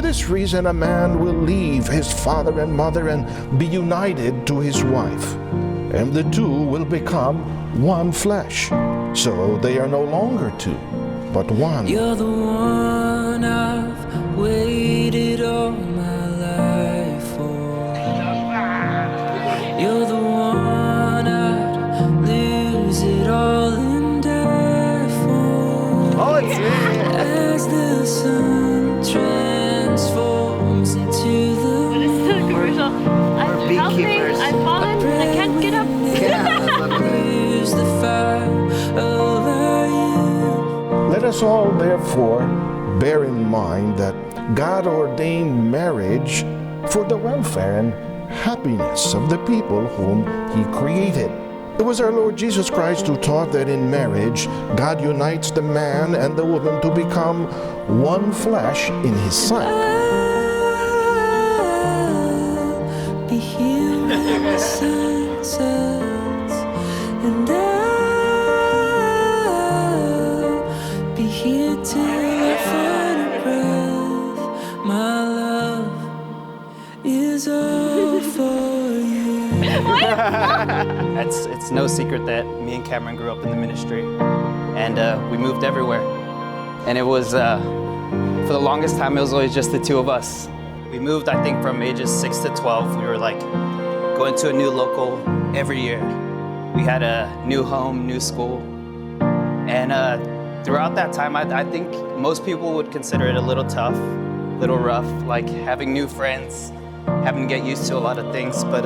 this reason, a man will leave his father and mother and be united to his wife, and the two will become one flesh. So they are no longer two, but one. You're the one I've waited all my life for. You're the one I'd lose it all and die for. Oh, it's me! As the sun transforms into the What is the commercial? I'm helping, I've fallen, I can't get up. lose the fire over you. Let us all, therefore, bear in mind that God ordained marriage for the welfare and happiness of the people whom He created. It was our Lord Jesus Christ who taught that in marriage, God unites the man and the woman to become one flesh in His Son. I'll be here when the sun sets, and I'll be here till I find a breath. My love is all for you. It's no secret that me and Cameron grew up in the ministry, and we moved everywhere. And it was, for the longest time, it was always just the two of us. We moved, I think, from ages 6 to 12. We were like going to a new local every year. We had a new home, new school. And throughout that time, I think most people would consider it a little tough, a little rough, like having new friends, having to get used to a lot of things. But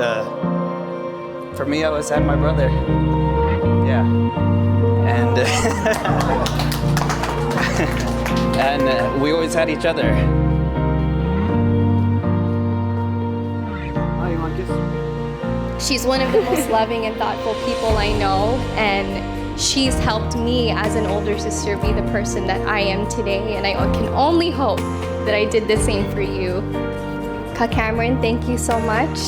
for me, I always had my brother. Yeah. And, and we always had each other. She's one of the most loving and thoughtful people I know, and she's helped me as an older sister be the person that I am today, and I can only hope that I did the same for you. Cameron, thank you so much.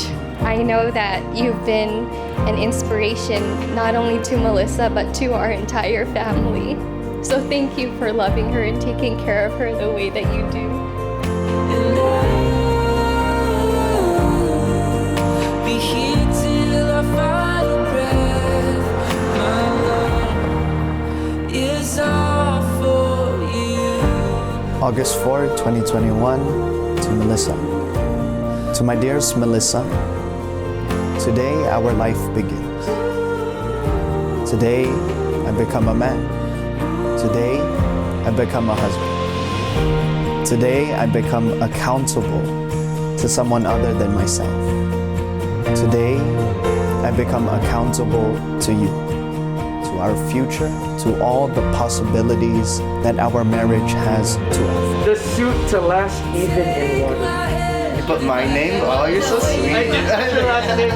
I know that you've been an inspiration not only to Melissa, but to our entire family. So thank you for loving her and taking care of her the way that you do. And I'll be here till I find a breath. My love is all for you. August 4, 2021, to Melissa. To my dearest Melissa, today our life begins. Today I become a man. Today I become a husband. Today I become accountable to someone other than myself. Today I become accountable to you, to our future, to all the possibilities that our marriage has to offer. The suit to last even in water. You put my name? Oh, you're so sweet. I did put your last name.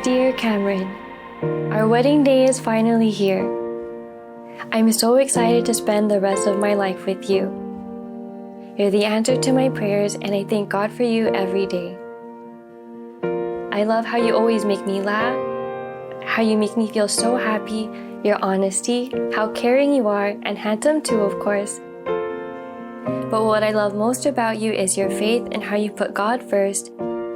Dear Cameron, our wedding day is finally here. I'm so excited to spend the rest of my life with you. You're the answer to my prayers, and I thank God for you every day. I love how you always make me laugh, how you make me feel so happy, your honesty, how caring you are, and handsome too, of course. But what I love most about you is your faith and how you put God first,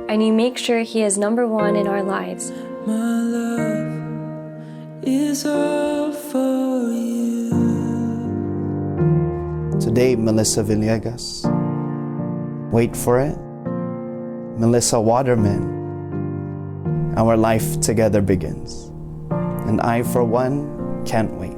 and you make sure He is number one in our lives. My love is all for you. Today, Melissa Villegas. Wait for it. Melissa Waterman. Our life together begins. And I, for one, can't wait.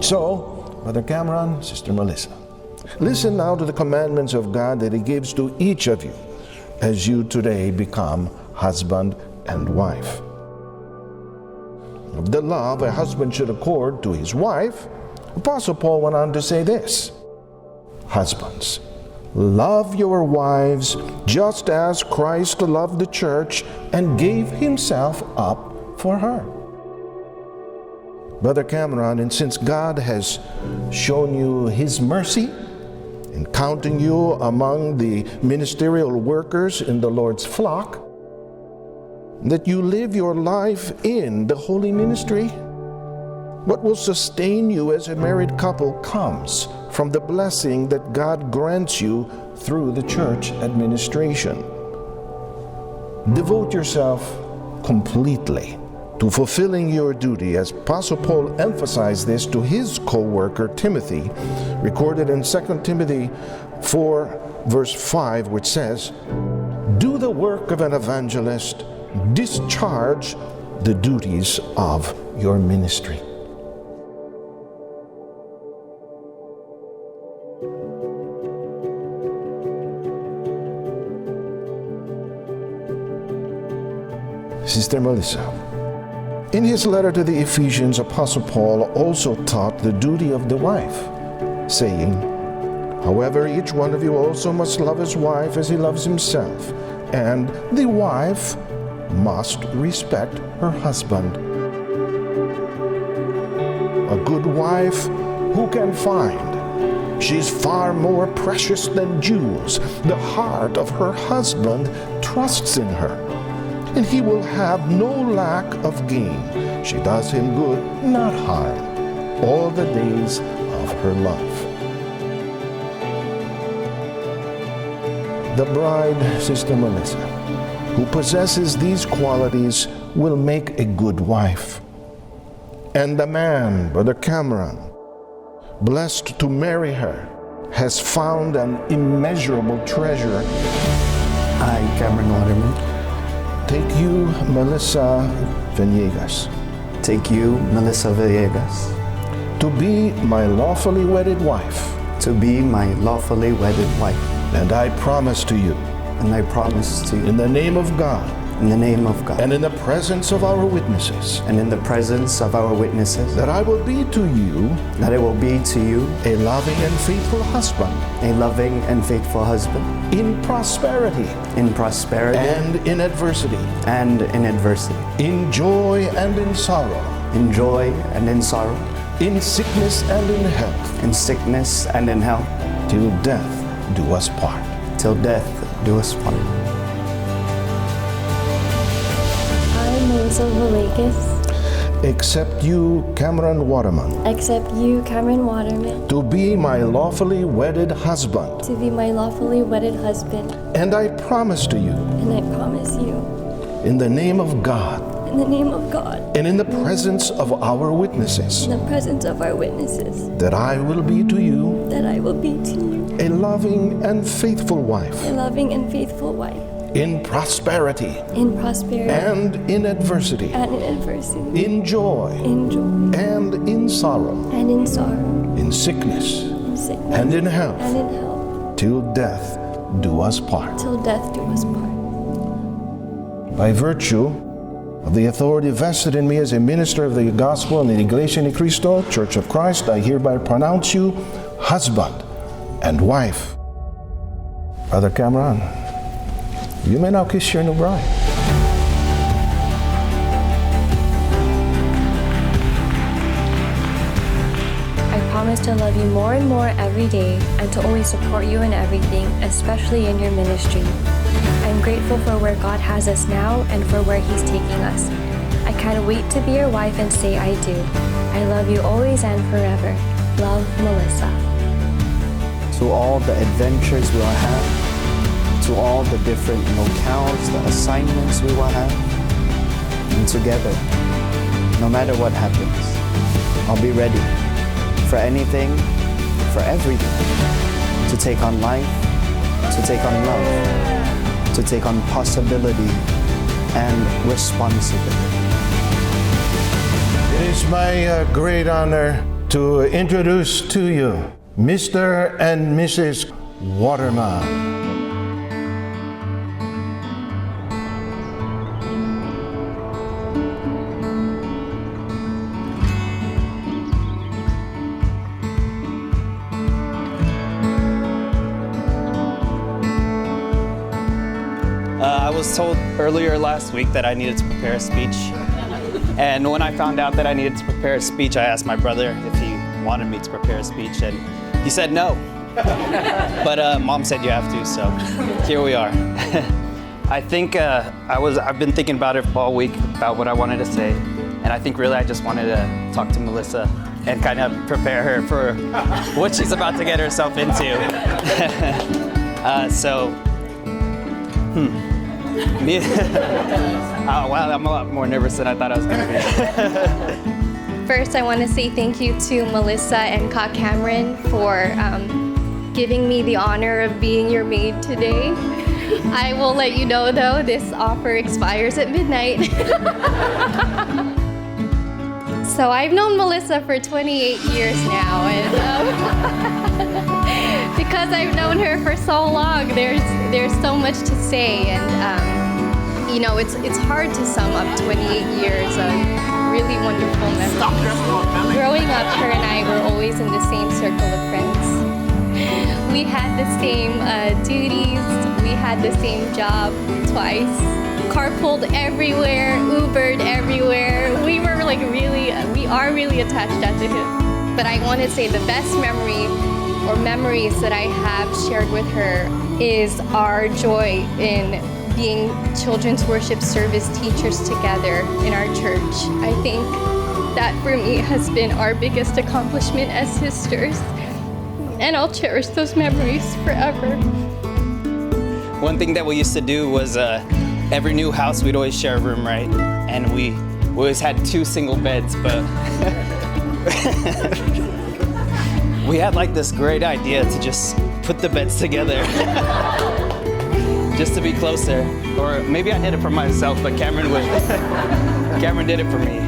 So, Brother Cameron, Sister Melissa, listen now to the commandments of God that He gives to each of you as you today become husband and wife. Of the love a husband should accord to his wife, Apostle Paul went on to say this: Husbands, love your wives just as Christ loved the church and gave himself up for her. Brother Cameron, and since God has shown you his mercy in counting you among the ministerial workers in the Lord's flock, that you live your life in the holy ministry, what will sustain you as a married couple comes from the blessing that God grants you through the church administration. Devote yourself completely to fulfilling your duty, as Apostle Paul emphasized this to his co-worker Timothy, recorded in 2 Timothy 4 verse 5, which says, "Do the work of an evangelist, discharge the duties of your ministry." Sister Melissa, in his letter to the Ephesians, Apostle Paul also taught the duty of the wife, saying, "However, each one of you also must love his wife as he loves himself, and the wife must respect her husband." A good wife, who can find? She's far more precious than jewels. The heart of her husband trusts in her, and he will have no lack of gain. She does him good, not harm, all the days of her life. The bride, Sister Melissa, who possesses these qualities will make a good wife. And the man, Brother Cameron, blessed to marry her, has found an immeasurable treasure. I, Cameron Waterman, take you, Melissa Villegas, take you, Melissa Villegas, to be my lawfully wedded wife. to be my lawfully wedded wife. And I promise to you, And I promise to you, in the name of God, in the name of God, and in the presence of our witnesses, and in the presence of our witnesses, that I will be to you that I will be to you a loving and faithful husband, a loving and faithful husband, in prosperity in prosperity and in adversity, and in adversity, in joy and in sorrow, in joy and in sorrow, in sickness and in health, in sickness and in health, till death do us part. till death do us part. I, Melissa Villegas, Except you, Cameron Waterman, accept you, Cameron Waterman, to be my lawfully wedded husband. to be my lawfully wedded husband, And I promise to you, and I promise you, in the name of God, in the name of God, and in the presence of our witnesses, in the presence of our witnesses, that I will be to you that I will be to you a loving and faithful wife, a loving and faithful wife, in prosperity in prosperity and in adversity, and in adversity, in joy in joy and in sorrow, and in sorrow, in sickness in sickness and in health, and in health, till death do us part. till death do us part. By virtue of the authority vested in me as a minister of the gospel in the Iglesia ni Cristo, Church of Christ, I hereby pronounce you husband and wife. Brother Cameron, you may now kiss your new bride. I promise to love you more and more every day and to always support you in everything, especially in your ministry. I'm grateful for where God has us now and for where He's taking us. I can't wait to be your wife and say I do. I love you always and forever. Love, Melissa. To all the adventures we will have, to all the different locales, the assignments we will have, and together, no matter what happens, I'll be ready for anything, for everything, to take on life, to take on love, to take on possibility and responsibility. It is my great honor to introduce to you Mr. and Mrs. Waterman. was told earlier last week that I needed to prepare a speech. And when I found out that I needed to prepare a speech, I asked my brother if he wanted me to prepare a speech, and he said no. But Mom said you have to, so here we are. I think I've been thinking about it all week, about what I wanted to say, and I think really I just wanted to talk to Melissa and kind of prepare her for what she's about to get herself into. Me, oh wow, I'm a lot more nervous than I thought I was gonna be. First, I want to say thank you to Melissa and Ka Cameron for giving me the honor of being your maid today. I will let you know though, this offer expires at midnight. So I've known Melissa for 28 years now, and because I've known her for so long, there's so much to say, and you know, it's hard to sum up 28 years of really wonderful memories. Growing up, her and I were always in the same circle of friends. We had the same duties, we had the same job twice, carpooled everywhere, Ubered everywhere. We are really attached at the hip. But I want to say the best memory or memories that I have shared with her is our joy in being children's worship service teachers together in our church. I think that for me has been our biggest accomplishment as sisters, and I'll cherish those memories forever. One thing that we used to do was every new house we'd always share a room, right? And we always had 2 single beds, but we had like this great idea to just put the beds together just to be closer. Or maybe I did it for myself, but Cameron did it for me.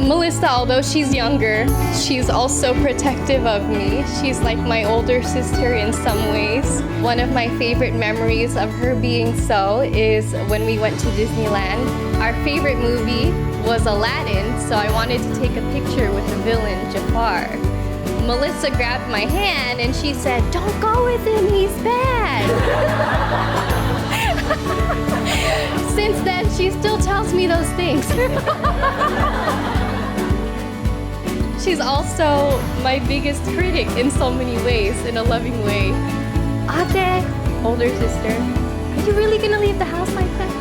Melissa, although she's younger, she's also protective of me. She's like my older sister in some ways. One of my favorite memories of her being so is when we went to Disneyland. Our favorite movie was Aladdin, so I wanted to take a picture with the villain, Jafar. Melissa grabbed my hand and she said, "Don't go with him, he's bad." Since then, she still tells me those things. She's also my biggest critic in so many ways, in a loving way. Ate, older sister, are you really gonna leave the house like that?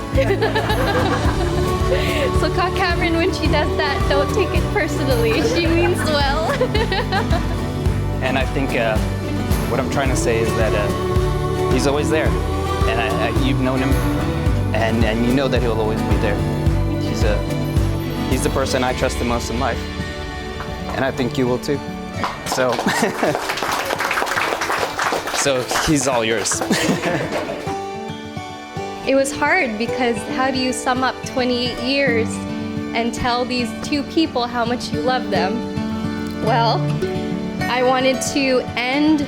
So Ka Cameron, when she does that, don't take it personally. She means well. And I think what I'm trying to say is that he's always there, and you've known him, and you know that he'll always be there. He's the person I trust the most in life, and I think you will too. So, so he's all yours. It was hard because how do you sum up 28 years and tell these 2 people how much you love them? Well, I wanted to end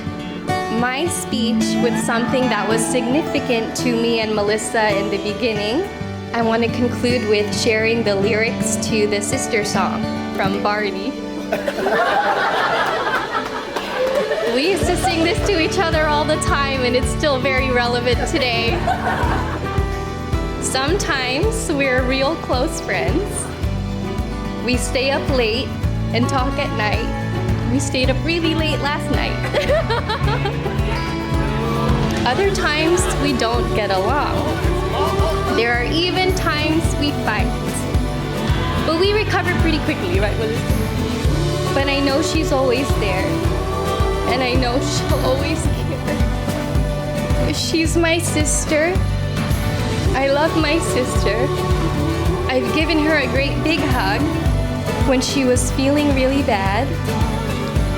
my speech with something that was significant to me and Melissa in the beginning. I want to conclude with sharing the lyrics to the sister song from Barney. We used to sing this to each other all the time, and it's still very relevant today. Sometimes we're real close friends. We stay up late and talk at night. We stayed up really late last night. Other times we don't get along. There are even times we fight. But we recover pretty quickly, right, Melissa? But I know she's always there. And I know she'll always care. She's my sister. I love my sister. I've given her a great big hug when she was feeling really bad.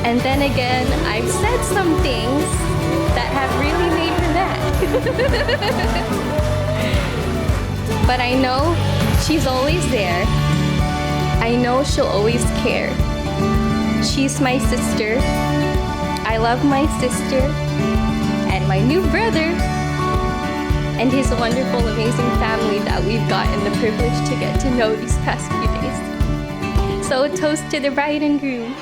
And then again, I've said some things that have really made her mad. But I know she's always there. I know she'll always care. She's my sister. I love my sister and my new brother and his wonderful, amazing family that we've gotten the privilege to get to know these past few days. So a toast to the bride and groom.